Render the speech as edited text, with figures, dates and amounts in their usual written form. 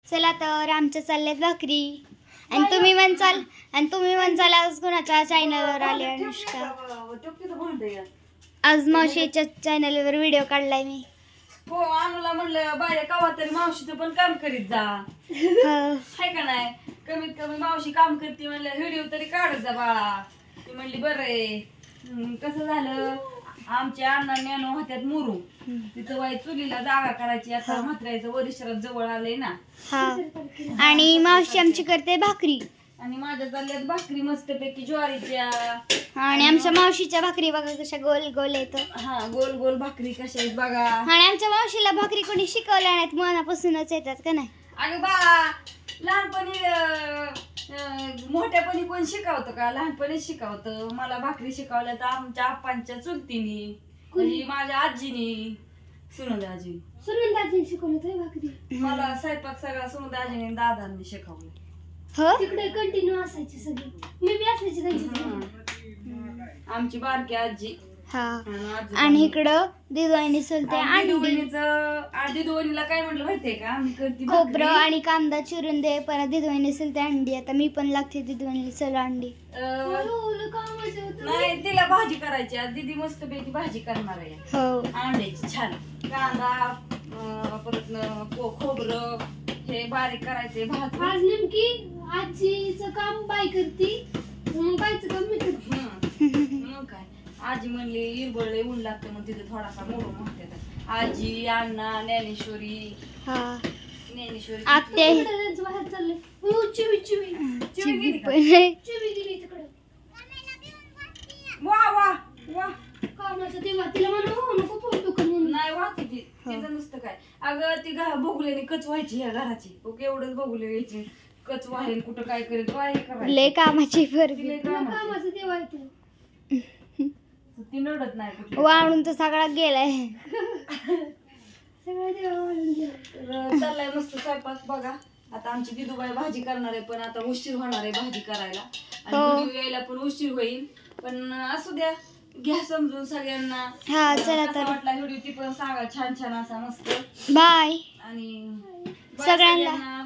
चला तर आमच्या चालल्यात भाकरी आणि तुम्ही म्हणचाल आज कोणाच्या चॅनलवर आले अनुष्का. आज मावशीच्या चॅनलवर व्हिडिओ काढलाय मी. हो अनुला म्हणलं बाया कवा तरी मावशीचं पण काम करीत जा हाय का नाही. कमीत कमी मावशी काम करते म्हणलं व्हिडिओ तरी काढत जा बाळा. ती म्हणली बरं आहे. कसं झालं आमच्या अण्णांनी आणून होत्यात मुरू तिथं वाई चुलीला जागा करायची. आता म्हात्र्याचं वरिष्ठात जवळ आलंय ना. आणि मावशी आमची करते भाकरी आणि माझ्या चालल्यात भाकरी मस्तपैकी ज्वारीच्या. आणि आमच्या मावशीच्या भाकरी बघा कशा गोल गोल येत. हा गोल गोल भाकरी कशा आहेत बघा. आणि आमच्या मावशीला भाकरी कोणी शिकवल्या नाहीत मनापासूनच येतात का नाही. अगं बा लहानपणी मोठ्यापणी कोण शिकवतं का. लहानपणीच शिकवतं. मला भाकरी शिकवल्या तर आमच्या आप्पांच्या चुलतीनी म्हणजे माझ्या आजीनी सुनंदाजीने शिकवलं भाकरी. मला स्वयंपाक सगळा सुनंदाजीने दादांनी शिकवलं. तिकडे कंटिन्यू असायची सगळी. मी बी असायची आमची बारकी आजी. आणि इकडं दिदोणी चलते दिदोणीला काय म्हटलं माहितीये का आम्ही करते खोबरं आणि कांदा चिरून दे. परत दिदोणी चलते अंडी. आता मी पण लागते दिदोणी चल अंडी. नाही तिला भाजी करायची. आज दीदी मस्त पैकी भाजी करणार आहे अंड्याची छान. कांदा परत खोबरं हे बारीक करायचे. भात आज नेमकी आजीचं काम बाई करती बाईचं काम मी करते. मग काय आजी म्हणली इरबळले ऊन लागतं मग तिथे थोडासा मोडून म्हणते. आजी अण्णा ज्ञानेश्वरी आत्या वा वा वा नाही वाहते ती तिचं नुसतं काय. अगं ती बघुल्याने कच व्हायची ह्या घराची. एवढंच बघुले व्हायची कच वाहेल कुठं काय करेल काय करायचं. लय कामाची ती नडत नाही वाळून तर सगळा गेलाय. चाललाय मस्त स्वयंपाक बघा. आता आमची दिदूबाई भाजी करणार आहे पण आता उशीर होणार आहे भाजी करायला. आणि व्हिडिओ यायला पण उशीर होईल. पण असू द्या घ्या समजून सगळ्यांना. चला तर वाटला व्हिडिओ ती पण सांगा छान छान असा मस्त. बाय आणि सगळ्यांना.